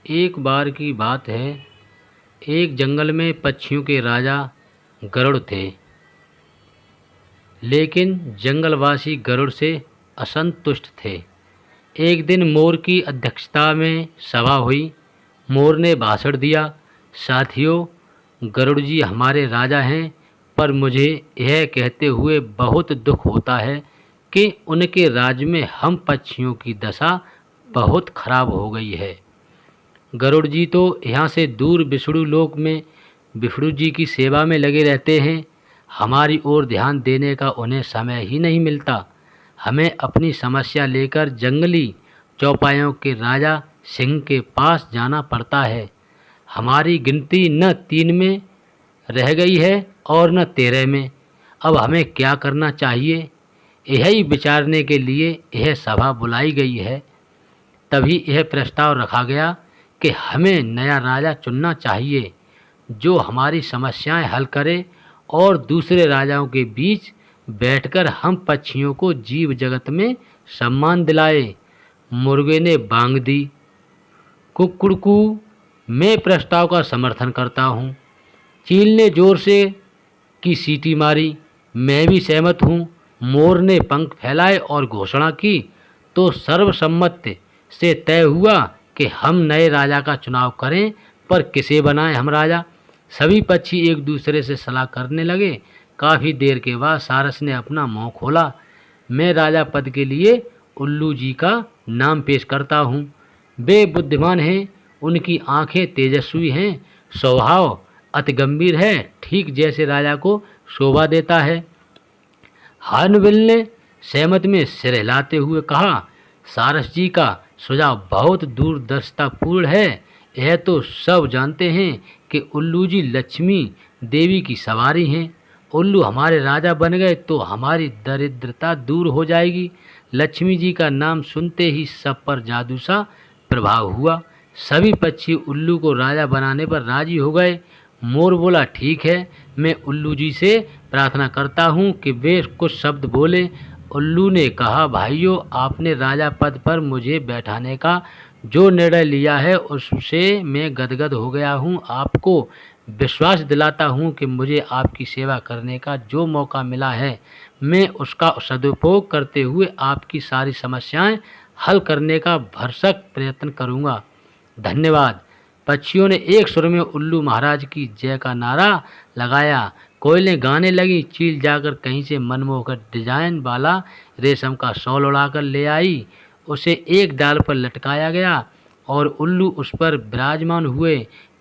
एक बार की बात है। एक जंगल में पक्षियों के राजा गरुड़ थे। लेकिन जंगलवासी गरुड़ से असंतुष्ट थे। एक दिन मोर की अध्यक्षता में सभा हुई। मोर ने भाषण दिया, साथियों, गरुड़ जी हमारे राजा हैं, पर मुझे यह कहते हुए बहुत दुख होता है कि उनके राज्य में हम पक्षियों की दशा बहुत खराब हो गई है। गरुड़ जी तो यहाँ से दूर विष्णु लोक में विष्णु जी की सेवा में लगे रहते हैं। हमारी ओर ध्यान देने का उन्हें समय ही नहीं मिलता। हमें अपनी समस्या लेकर जंगली चौपायों के राजा सिंह के पास जाना पड़ता है। हमारी गिनती न 3 में रह गई है और न 13 में। अब हमें क्या करना चाहिए, यही विचारने के लिए यह सभा बुलाई गई है। तभी यह प्रस्ताव रखा गया कि हमें नया राजा चुनना चाहिए जो हमारी समस्याएं हल करे और दूसरे राजाओं के बीच बैठकर हम पक्षियों को जीव जगत में सम्मान दिलाए। मुर्गे ने बांग दी, कुकुड़कू, मैं प्रस्ताव का समर्थन करता हूँ। चील ने जोर से की सीटी मारी, मैं भी सहमत हूँ। मोर ने पंख फैलाए और घोषणा की, तो सर्वसम्मति से तय हुआ कि हम नए राजा का चुनाव करें, पर किसे बनाएं हम राजा। सभी पक्षी एक दूसरे से सलाह करने लगे। काफ़ी देर के बाद सारस ने अपना मुंह खोला, मैं राजा पद के लिए उल्लू जी का नाम पेश करता हूँ। वे बुद्धिमान हैं, उनकी आंखें तेजस्वी हैं, स्वभाव अति गंभीर है, ठीक जैसे राजा को शोभा देता है। हॉर्नबिल ने सहमत में सिर हिलाते हुए कहा, सारस जी का सुझाव बहुत दूरदर्शितापूर्ण है। यह तो सब जानते हैं कि उल्लू जी लक्ष्मी देवी की सवारी हैं। उल्लू हमारे राजा बन गए तो हमारी दरिद्रता दूर हो जाएगी। लक्ष्मी जी का नाम सुनते ही सब पर जादू सा प्रभाव हुआ। सभी पक्षी उल्लू को राजा बनाने पर राजी हो गए। मोर बोला, ठीक है, मैं उल्लू जी से प्रार्थना करता हूँ कि वे कुछ शब्द बोले। उल्लू ने कहा, भाइयों, आपने राजा पद पर मुझे बैठाने का जो निर्णय लिया है उससे मैं गदगद हो गया हूँ। आपको विश्वास दिलाता हूँ कि मुझे आपकी सेवा करने का जो मौका मिला है, मैं उसका सदुपयोग करते हुए आपकी सारी समस्याएं हल करने का भरसक प्रयत्न करूँगा। धन्यवाद। पक्षियों ने एक सुर में उल्लू महाराज की जय का नारा लगाया। कोयलें गाने लगी। चील जाकर कहीं से मनमोहक डिजाइन वाला रेशम का शॉल उड़ाकर ले आई। उसे एक डाल पर लटकाया गया और उल्लू उस पर विराजमान हुए।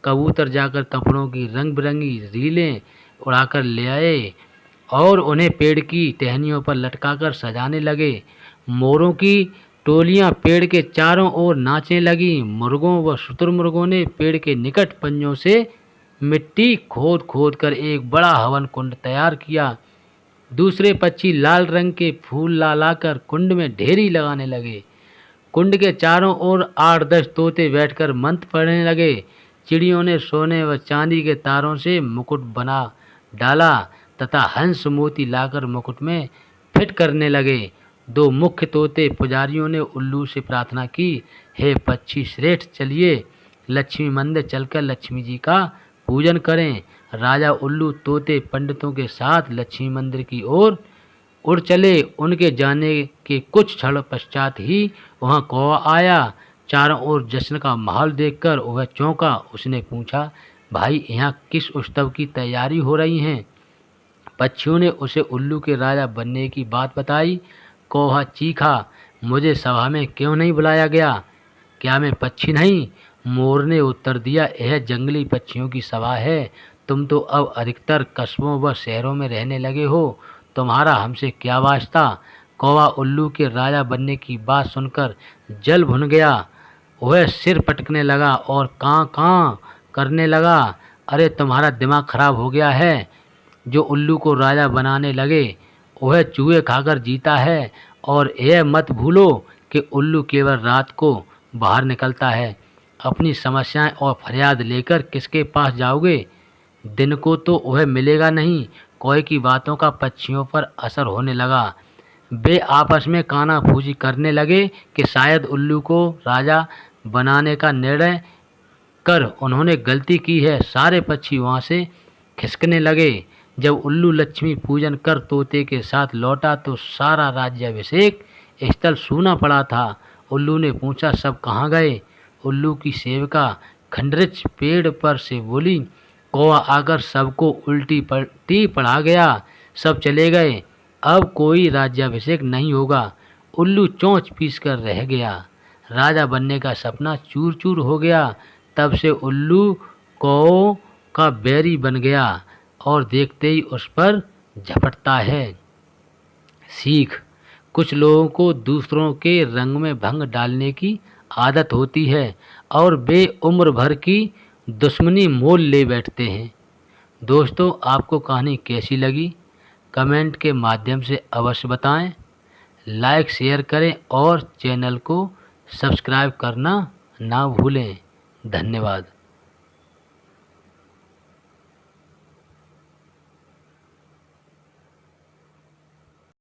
कबूतर जाकर कपड़ों की रंग बिरंगी रीलें उड़ाकर ले आए और उन्हें पेड़ की टहनियों पर लटकाकर सजाने लगे। मोरों की टोलियां पेड़ के चारों ओर नाचने लगी। मुर्गों व शुतुरमुर्गों ने पेड़ के निकट पंजों से मिट्टी खोद खोद कर एक बड़ा हवन कुंड तैयार किया। दूसरे पक्षी लाल रंग के फूल ला लाकर कुंड में ढेरी लगाने लगे। कुंड के चारों ओर 8-10 तोते बैठकर मंत्र पढ़ने लगे। चिड़ियों ने सोने व चांदी के तारों से मुकुट बना डाला तथा हंस मोती लाकर मुकुट में फिट करने लगे। 2 मुख्य तोते पुजारियों ने उल्लू से प्रार्थना की, हे पक्षी श्रेष्ठ, चलिए लक्ष्मी मंदिर चलकर लक्ष्मी जी का पूजन करें। राजा उल्लू तोते पंडितों के साथ लक्ष्मी मंदिर की ओर उड़ चले। उनके जाने के कुछ क्षण पश्चात ही वहां कौवा आया। चारों ओर जश्न का माहौल देखकर वह चौंका। उसने पूछा, भाई, यहाँ किस उत्सव की तैयारी हो रही है? पक्षियों ने उसे उल्लू के राजा बनने की बात बताई। कौवा चीखा, मुझे सभा में क्यों नहीं बुलाया गया? क्या मैं पक्षी नहीं? मोर ने उत्तर दिया, यह जंगली पक्षियों की सभा है। तुम तो अब अधिकतर कस्बों व शहरों में रहने लगे हो, तुम्हारा हमसे क्या वास्ता? कौवा उल्लू के राजा बनने की बात सुनकर जल भुन गया। वह सिर पटकने लगा और कां कां करने लगा। अरे, तुम्हारा दिमाग खराब हो गया है? जो उल्लू को राजा बनाने लगे वह चूहे खाकर जीता है, और यह मत भूलो कि उल्लू केवल रात को बाहर निकलता है। अपनी समस्याएं और फरियाद लेकर किसके पास जाओगे? दिन को तो वह मिलेगा नहीं। कोई की बातों का पक्षियों पर असर होने लगा। वे आपस में कानाफूसी करने लगे कि शायद उल्लू को राजा बनाने का निर्णय कर उन्होंने गलती की है। सारे पक्षी वहाँ से खिसकने लगे। जब उल्लू लक्ष्मी पूजन कर तोते के साथ लौटा तो सारा राज्याभिषेक स्थल सूना पड़ा था। उल्लू ने पूछा, सब कहाँ गए? उल्लू की सेविका खंडरिच पेड़ पर से बोली, कौवा आकर सबको उल्टी पलटी पढ़ा गया, सब चले गए, अब कोई राज्याभिषेक नहीं होगा। उल्लू चोंच पीस कर रह गया। राजा बनने का सपना चूर चूर हो गया। तब से उल्लू कौओं का बैरी बन गया और देखते ही उस पर झपटता है। सीख: कुछ लोगों को दूसरों के रंग में भंग डालने की आदत होती है और वे उम्र भर की दुश्मनी मोल ले बैठते हैं। दोस्तों, आपको कहानी कैसी लगी कमेंट के माध्यम से अवश्य बताएं। लाइक शेयर करें और चैनल को सब्सक्राइब करना ना भूलें। धन्यवाद।